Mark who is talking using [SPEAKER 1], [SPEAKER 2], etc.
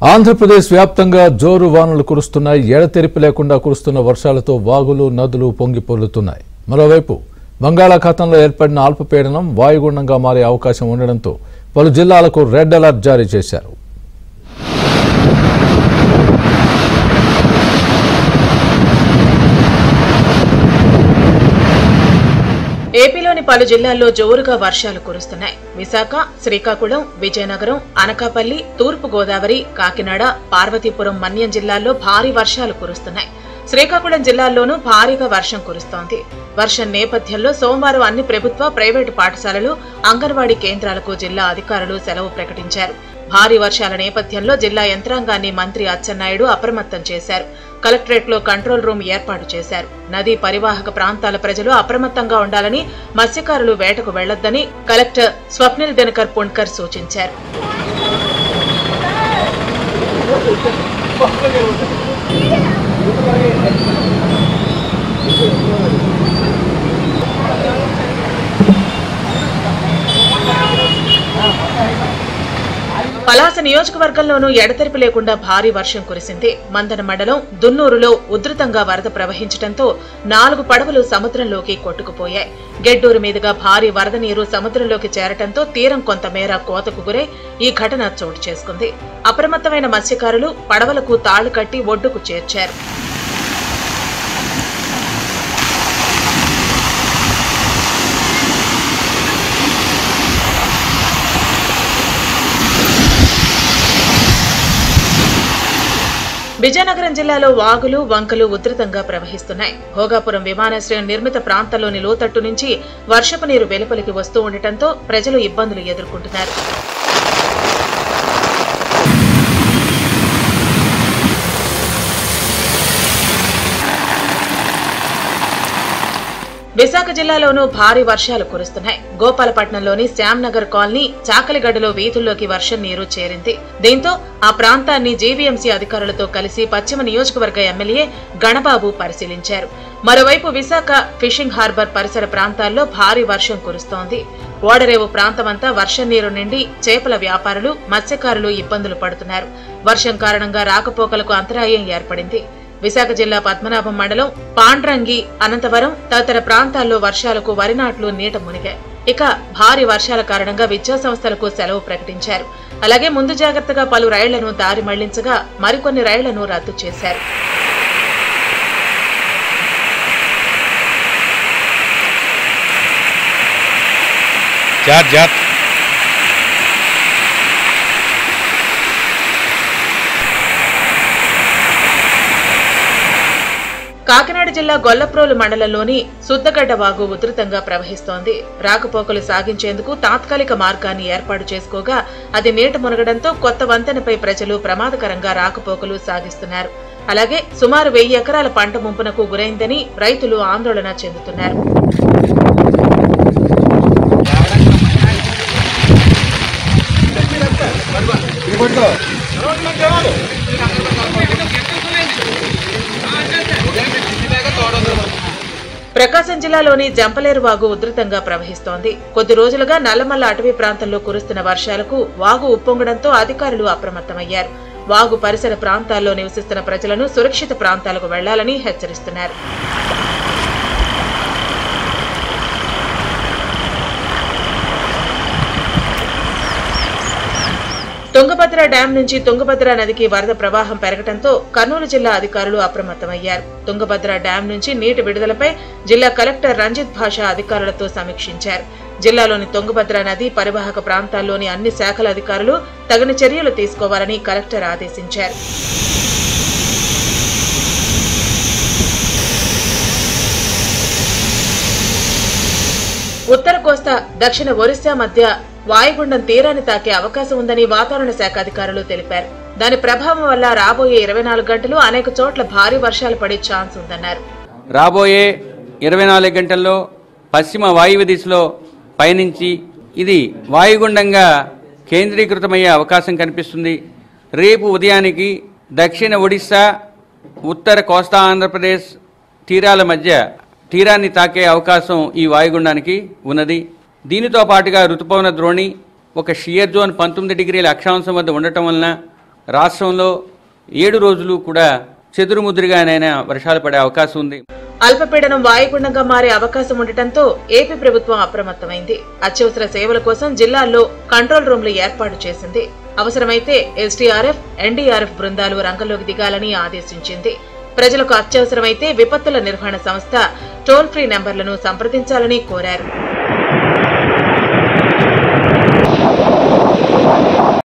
[SPEAKER 1] ఆంధ్రప్రదేశ్ వ్యాప్తంగా జోరు వానలు కురుస్తున్నాయి. ఎడతెరిపి లేకుండా కురుస్తున్న వర్షాలతో వాగులు, నదులు పొంగిపొర్లుతున్నాయి. మరోవైపు బంగాళాఖాతంలో ఏర్పడిన అల్పపీడనం వాయుగుండంగా మారే అవకాశం ఉండడంతో పలు జిల్లాలకు రెడ్ అలర్ట్ జారీ చేశారు.
[SPEAKER 2] ఏపీలోని పలు జిల్లాల్లో జోరుగా వర్షాలు కురుస్తున్నాయి. విశాఖ, శ్రీకాకుళం, విజయనగరం, అనకాపల్లి, తూర్పు గోదావరి, కాకినాడ, పార్వతీపురం, మన్యం జిల్లాల్లో భారీ వర్షాలు కురుస్తున్నాయి. శ్రీకాకుళం జిల్లాల్లోనూ భారీగా వర్షం కురుస్తోంది. వర్షం నేపథ్యంలో సోమవారం అన్ని ప్రభుత్వ, ప్రైవేటు పాఠశాలలు, అంగన్వాడీ కేంద్రాలకు జిల్లా అధికారులు సెలవు ప్రకటించారు. భారీ వర్షాల నేపథ్యంలో జిల్లా యంత్రాంగాన్ని మంత్రి అచ్చెన్నాయుడు అప్రమత్తం చేశారు. కలెక్టరేట్లో కంట్రోల్ రూమ్ ఏర్పాటు చేశారు. నదీ పరివాహక ప్రాంతాల ప్రజలు అప్రమత్తంగా ఉండాలని, మత్స్యకారులు వేటకు వెళ్లొద్దని కలెక్టర్ స్వప్నిల్ దినకర్ పుణ్కర్ సూచించారు. పలాస నియోజకవర్గంలోనూ ఎడతెరిపి లేకుండా భారీ వర్షం కురిసింది. మందన మండలం దున్నూరులో ఉధృతంగా వరద ప్రవహించడంతో 4 పడవలు సముద్రంలోకి కొట్టుకుపోయాయి. గెడ్డూరు మీదుగా భారీ వరద నీరు సముద్రంలోకి చేరటంతో తీరం కొంతమేర కోతకు గురై ఈ ఘటన చోటు చేసుకుంది. అప్రమత్తమైన మత్స్యకారులు పడవలకు తాళ్లు కట్టి ఒడ్డుకు చేర్చారు. విజయనగరం జిల్లాలో వాగులు, వంకలు ఉధృతంగా ప్రవహిస్తున్నాయి. భోగాపురం విమానాశ్రయం నిర్మిత ప్రాంతంలోని లోతట్టు నుంచి వర్షపు నీరు వెలుపలికి వస్తూ ఉండటంతో ప్రజలు ఇబ్బందులు ఎదుర్కొంటున్నారు. విశాఖ జిల్లాలోనూ భారీ వర్షాలు కురుస్తున్నాయి. గోపాలపట్నంలోని శ్యామ్నగర్ కాలనీ, చాకలిగడ్డలో వీధుల్లోకి వర్షం నీరు చేరింది. దీంతో ఆ ప్రాంతాన్ని జీవీఎంసీ అధికారులతో కలిసి పశ్చిమ నియోజకవర్గ ఎమ్మెల్యే గణబాబు పరిశీలించారు. మరోవైపు విశాఖ ఫిషింగ్ హార్బర్ పరిసర ప్రాంతాల్లో భారీ వర్షం కురుస్తోంది. ఓడరేవు ప్రాంతమంతా వర్షం నీరు నిండి చేపల వ్యాపారులు, మత్స్యకారులు ఇబ్బందులు పడుతున్నారు. వర్షం కారణంగా రాకపోకలకు అంతరాయం ఏర్పడింది. విశాఖ జిల్లా పద్మనాభం మండలం, పాండ్రంగి, అనంతవరం తదితర ప్రాంతాల్లో వర్షాలకు వరి నాట్లు నీట మునిగాయి. ఇక భారీ వర్షాల కారణంగా విద్యాసంస్థలకు సెలవు ప్రకటించారు. అలాగే ముందు జాగ్రత్తగా పలు రైళ్లను దారి మళ్లించగా మరికొన్ని రైళ్లను రద్దు చేశారు. కాకినాడ జిల్లా గొల్లప్రోలు మండలంలోని సుద్దగడ్డ వాగు ఉధృతంగా ప్రవహిస్తోంది. రాకపోకలు సాగించేందుకు తాత్కాలిక మార్గాన్ని ఏర్పాటు చేసుకోగా అది నీట మునగడంతో కొత్త వంతెనపై ప్రజలు ప్రమాదకరంగా రాకపోకలు సాగిస్తున్నారు. అలాగే సుమారు 1000 ఎకరాల పంట ముంపునకు గురైందని రైతులు ఆందోళన చెందుతున్నారు. ప్రకాశం జిల్లాలోని జంపలేరు వాగు ఉధృతంగా ప్రవహిస్తోంది. కొద్ది రోజులుగా నల్లమల్ల అటవీ ప్రాంతంలో కురుస్తున్న వర్షాలకు వాగు ఉప్పొంగడంతో అధికారులు అప్రమత్తమయ్యారు. వాగు పరిసర ప్రాంతాల్లో నివసిస్తున్న ప్రజలను సురక్షిత ప్రాంతాలకు వెళ్లాలని హెచ్చరిస్తున్నారు. తుంగభద్ర డ్యాం నుంచి తుంగభద్ర నదికి వరద ప్రవాహం పెరగడంతో కర్నూలు జిల్లా అధికారులు అప్రమత్తమయ్యారు. తుంగభద్ర డ్యాం నుంచి నీటి విడుదలపై జిల్లా కలెక్టర్ రంజిత్ భాషా అధికారులతో సమీక్షించారు. జిల్లాలోని తుంగభద్ర నది పరివాహక ప్రాంతాల్లోని అన్ని శాఖల అధికారులు తగిన చర్యలు తీసుకోవాలని కలెక్టర్ ఆదేశించారు. ఉత్తర కోస్తా, దక్షిణ ఒరిస్సా మధ్య వాయుగుండం తీరాన్ని తాకే అవకాశం ఉందని వాతావరణ శాఖ అధికారులు తెలిపారు. దాని ప్రభావం వల్ల రాబోయే 24 గంటలు అనేక చోట్ల భారీ వర్షాలు పడే ఛాన్స్ ఉందన్నారు.
[SPEAKER 3] రాబోయే 24 గంటల్లో పశ్చిమ వాయువ్య దిశలో పయనించి ఇది వాయుగుండంగా కేంద్రీకృతమయ్యే అవకాశం కనిపిస్తుంది. రేపు ఉదయానికి దక్షిణ ఒడిశా, ఉత్తర కోస్తా ఆంధ్రప్రదేశ్ తీరాల మధ్య తీరాన్ని తాకే అవకాశం ఈ వాయుగుండానికి ఉన్నది. దీనితో పాటుగా రుతుపవన ద్రోణి ఒక షియర్ జోన్ 19 డిగ్రీల అక్షాంశం వద్ద ఉండటం వలన రాష్ట్రంలో 7 రోజులు కూడా చెదురుముదురుగానైనా వర్షాలు పడే అవకాశం ఉంది.
[SPEAKER 2] అల్పపీడనం వాయుగుండంగా మారే అవకాశం ఉండటంతో ఏపీ ప్రభుత్వం అప్రమత్తమైంది. అత్యవసర సేవల కోసం జిల్లాల్లో కంట్రోల్ రూమ్లు ఏర్పాటు చేసింది. అవసరమైతే ఎస్డీఆర్ఎఫ్, ఎన్డీఆర్ఎఫ్ బృందాలు రంగంలోకి దిగాలని ఆదేశించింది. ప్రజలకు అత్యవసరమైతే విపత్తుల నిర్వహణ సంస్థ టోల్ ఫ్రీ నెంబర్లను సంప్రదించాలని కోరారు.